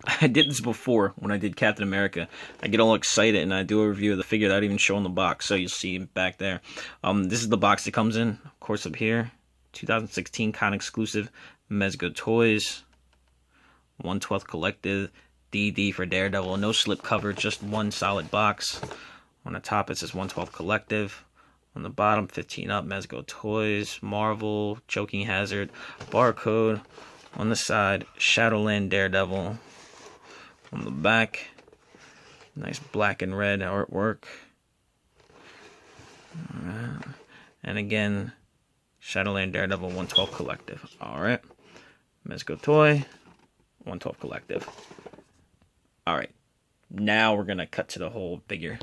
I did this before when I did Captain America. I get all excited and I do a review of the figure that I even show in the box, so you'll see back there. This is the box that comes in, of course, up here. 2016 con exclusive Mezco Toys, 1/12 collective, DD for Daredevil. No slip cover, just one solid box. On the top it says 1/12 collective. On the bottom, 15 up, Mezco Toys, Marvel, Choking Hazard, barcode. On the side, Shadowland Daredevil. On the back, nice black and red artwork. Alright. And again, Shadowland Daredevil 1/12 collective. Alright. Mezco Toy, 1/12 collective. Alright. Now we're going to cut to the whole figure.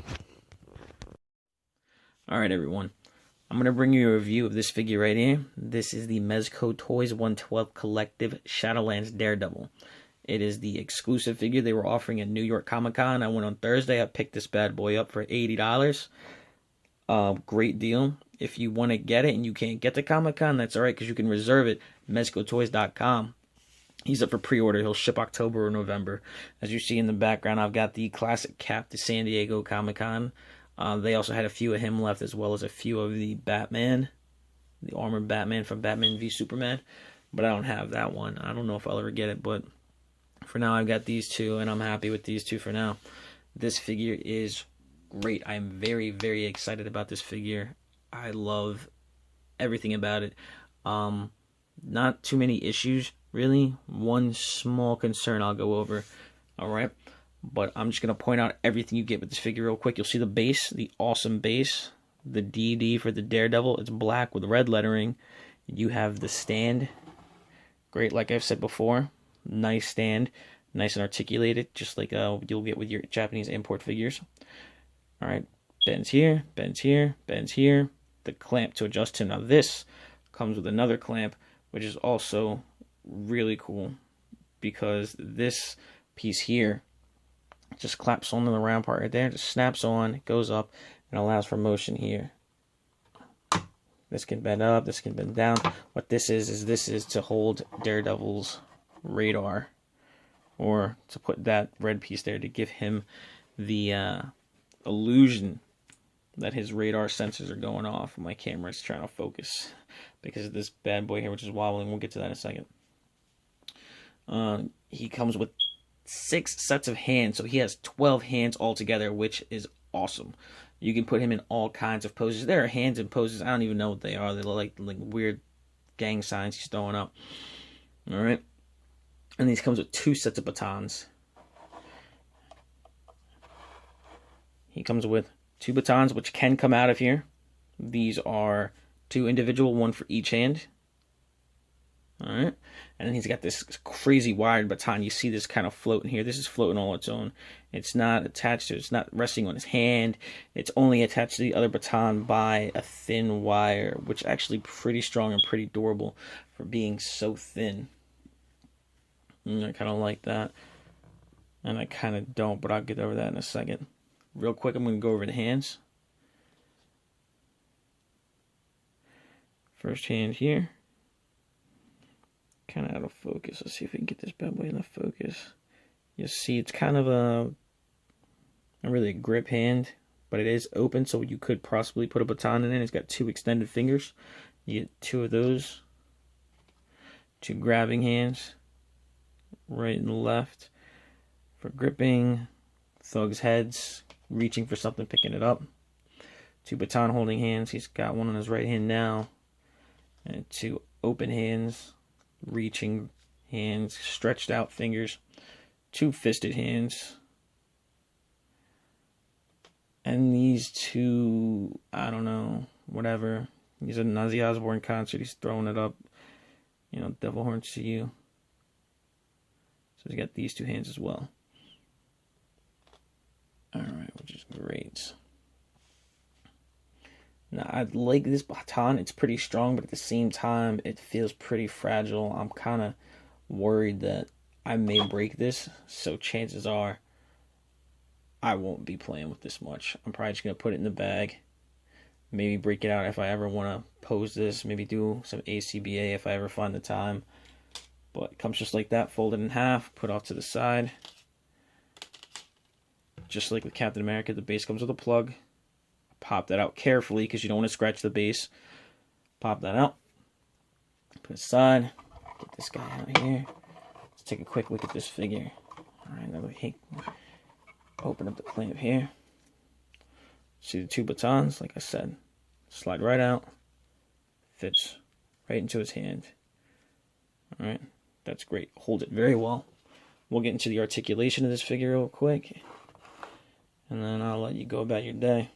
Alright, everyone. I'm going to bring you a review of this figure right here. This is the Mezco Toys 1/12 collective Shadowlands Daredevil. It is the exclusive figure they were offering at New York Comic Con. I went on Thursday. I picked this bad boy up for $80. Great deal. If you want to get it and you can't get to Comic Con, that's alright because you can reserve it. Mezcotoys.com. He's up for pre-order. He'll ship October or November. As you see in the background, I've got the classic cap to San Diego Comic Con. They also had a few of him left, as well as a few of the Batman, the armored Batman from Batman v Superman. But I don't have that one. I don't know if I'll ever get it, but for now I've got these two, and I'm happy with these two for now. This figure is great. I'm very, very excited about this figure. I love everything about it. Not too many issues, really. One small concern I'll go over. Alright. But I'm just going to point out everything you get with this figure real quick. You'll see the base, the awesome base. The DD for the Daredevil. It's black with red lettering. You have the stand. Great, like I've said before. Nice stand. Nice and articulated. Just like you'll get with your Japanese import figures. Alright. Bends here, bends here, bends here. The clamp to adjust to. Now this comes with another clamp, which is also really cool. Because this piece here just claps on the round part right there, just snaps on, goes up, and allows for motion here. This can bend up, this can bend down. What this is this is to hold Daredevil's radar, or to put that red piece there to give him the illusion that his radar sensors are going off. My camera is trying to focus because of this bad boy here, which is wobbling. We'll get to that in a second. He comes with 6 sets of hands, so he has 12 hands altogether, which is awesome. You can put him in all kinds of poses. There are hands and poses, I don't even know what they are. They're like weird gang signs he's throwing up. Alright. And these comes with 2 sets of batons. He comes with 2 batons, which can come out of here. These are 2 individual, 1 for each hand. Alright, and then he's got this crazy wired baton. You see this kind of floating here. This is floating all its own. It's not attached to, it's not resting on his hand. It's only attached to the other baton by a thin wire, which actually pretty strong and pretty durable for being so thin. And I kind of like that. And I kind of don't, but I'll get over that in a second. Real quick, I'm going to go over the hands. First hand here. Kind of out of focus. Let's see if we can get this bad boy in the focus. You'll see it's kind of not really a grip hand, but it is open, so you could possibly put a baton in it. It's got 2 extended fingers. You get 2 of those. 2 grabbing hands, right and left, for gripping. Thugs' heads, reaching for something, picking it up. 2 baton holding hands. He's got one on his right hand now, and 2 open hands. Reaching hands, stretched out fingers, 2 fisted hands, and these 2, I don't know, whatever. These are Ozzy Osbourne concert. He's throwing it up, you know, devil horns to you. So he's got these 2 hands as well. Alright, which is great. Now, I like this baton. It's pretty strong, but at the same time, it feels pretty fragile. I'm kind of worried that I may break this, so chances are I won't be playing with this much. I'm probably just going to put it in the bag, maybe break it out if I ever want to pose this, maybe do some ACBA if I ever find the time. But it comes just like that, folded in half, put off to the side. Just like with Captain America, the base comes with a plug. Pop that out carefully because you don't want to scratch the base. Pop that out. Put it aside. Get this guy out here. Let's take a quick look at this figure. Alright, now we open up the clamp here. See the two batons, like I said. Slide right out. Fits right into his hand. Alright, that's great. Hold it very well. We'll get into the articulation of this figure real quick. And then I'll let you go about your day.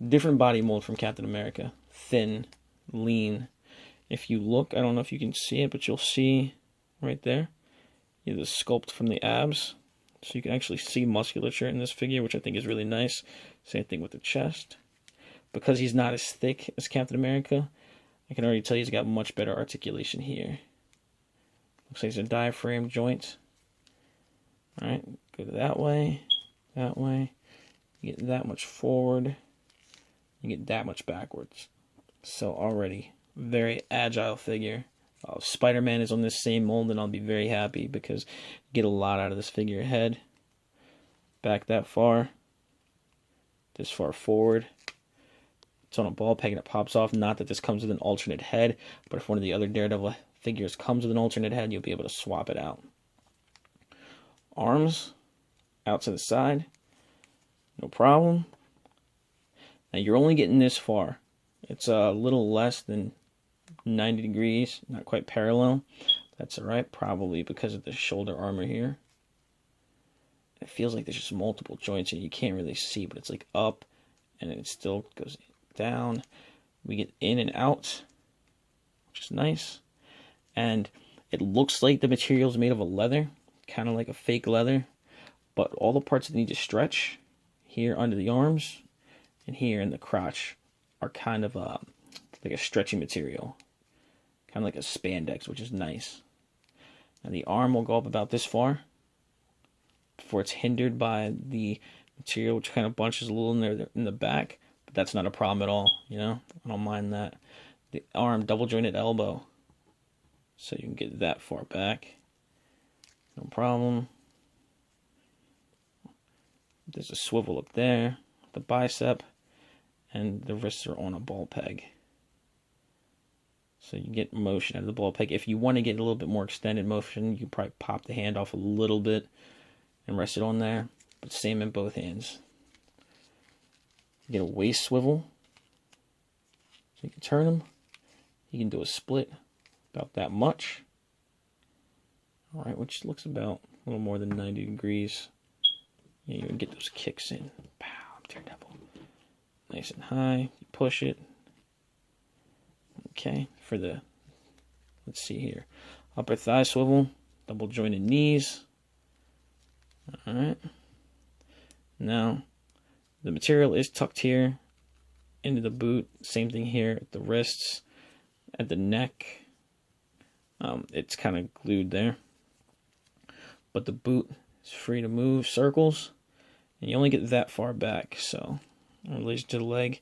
Different body mold from Captain America. Thin, lean. If you look, I don't know if you can see it, but you'll see right there. You have the sculpt from the abs. So you can actually see musculature in this figure, which I think is really nice. Same thing with the chest. Because he's not as thick as Captain America, I can already tell he's got much better articulation here. Looks like there's a diaphragm joint. Alright, go that way. You get that much forward. You get that much backwards. So already, very agile figure. If Spider-Man is on this same mold, then I'll be very happy because you get a lot out of this figure. Head, back that far, this far forward. It's on a ball peg and it pops off. Not that this comes with an alternate head, but if one of the other Daredevil figures comes with an alternate head, you'll be able to swap it out. Arms, out to the side, no problem. Now you're only getting this far. It's a little less than 90 degrees, not quite parallel. That's alright, probably because of the shoulder armor here. It feels like there's just multiple joints and you can't really see, but it's like up and it still goes down. We get in and out, which is nice. And it looks like the material is made of a leather, kind of like a fake leather, but all the parts that need to stretch here under the arms and here in the crotch are kind of like a stretchy material, kind of like a spandex, which is nice. Now the arm will go up about this far before it's hindered by the material, which kind of bunches a little in there in the back, but that's not a problem at all, you know, I don't mind that. The arm, double jointed elbow, so you can get that far back, no problem. There's a swivel up there, the bicep, and the wrists are on a ball peg. So you get motion out of the ball peg. If you want to get a little bit more extended motion, you probably pop the hand off a little bit and rest it on there. But same in both hands. You get a waist swivel. So you can turn them. You can do a split about that much. Alright, which looks about a little more than 90 degrees. You can get those kicks in. Pow, Daredevil. Nice and high. You push it. Okay, for the, let's see here. Upper thigh swivel, double jointed knees. Alright. Now, the material is tucked here into the boot. Same thing here at the wrists, at the neck. It's kind of glued there. But the boot is free to move circles. And you only get that far back, so in relation to the leg,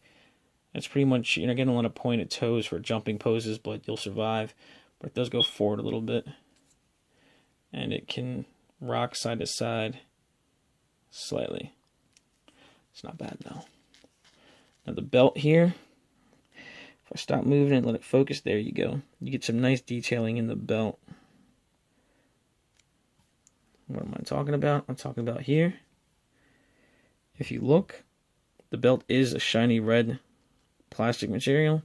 it's pretty much, you're not getting a lot of pointed toes for jumping poses, but you'll survive. But it does go forward a little bit. And it can rock side to side slightly. It's not bad though. Now the belt here, if I stop moving and let it focus, there you go. You get some nice detailing in the belt. What am I talking about? I'm talking about here. If you look, the belt is a shiny red plastic material,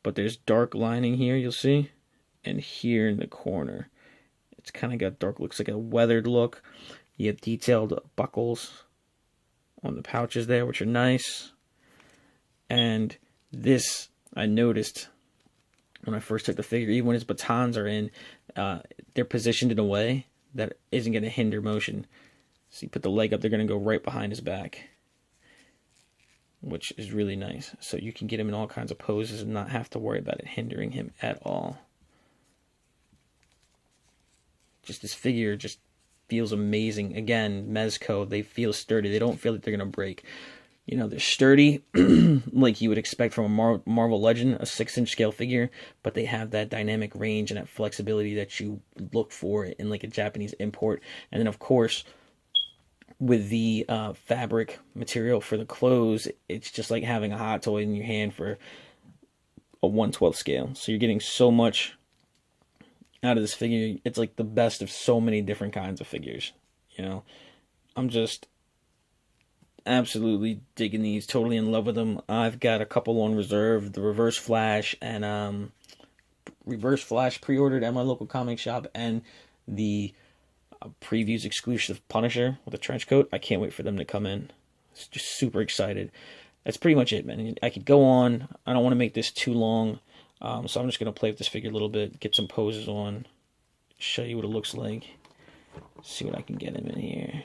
but there's dark lining here, you'll see, and here in the corner. It's kind of got dark, looks like a weathered look. You have detailed buckles on the pouches there, which are nice. And this, I noticed when I first took the figure, even when his batons are in, they're positioned in a way that isn't going to hinder motion. So you put the leg up, they're going to go right behind his back, which is really nice. So you can get him in all kinds of poses and not have to worry about it hindering him at all. Just this figure just feels amazing. Again, Mezco, they feel sturdy. They don't feel like they're going to break. You know, they're sturdy, like you would expect from a Marvel Legend, a 6-inch scale figure, but they have that dynamic range and that flexibility that you look for in like a Japanese import. And then, of course, with the fabric material for the clothes, it's just like having a hot toy in your hand for a 1/12 scale. So you're getting so much out of this figure. It's like the best of so many different kinds of figures. You know, I'm just absolutely digging these, totally in love with them. I've got a couple on reserve, the Reverse Flash and Reverse Flash pre-ordered at my local comic shop, and the previews exclusive Punisher with a trench coat. I can't wait for them to come in. It's just super excited. That's pretty much it, man. I could go on. I don't want to make this too long, so I'm just going to play with this figure a little bit, get some poses on, show you what it looks like, see what I can get him in here.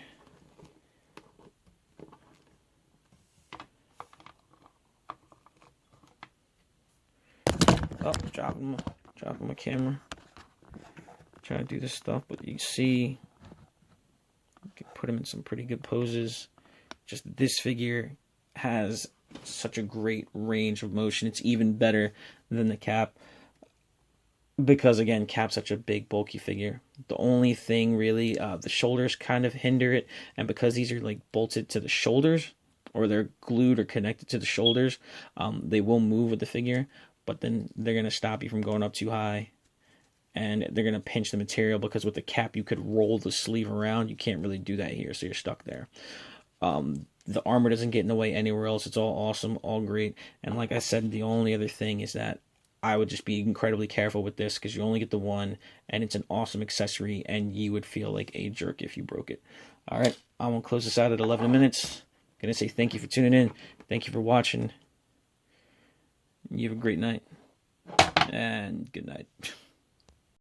Oh, dropping my camera. Trying to do this stuff, but you see, you can put him in some pretty good poses. Just this figure has such a great range of motion. It's even better than the Cap because, again, Cap's such a big, bulky figure. The only thing really, the shoulders kind of hinder it, and because these are like bolted to the shoulders, or they're glued or connected to the shoulders, they will move with the figure, but then they're going to stop you from going up too high, and they're going to pinch the material, because with the Cap you could roll the sleeve around. You can't really do that here, so you're stuck there. The armor doesn't get in the way anywhere else. It's all awesome, all great. And like I said, the only other thing is that I would just be incredibly careful with this, because you only get the one, and it's an awesome accessory, and you would feel like a jerk if you broke it. Alright, I'm going to close this out at 11 minutes. I'm going to say thank you for tuning in. Thank you for watching. You have a great night. And good night.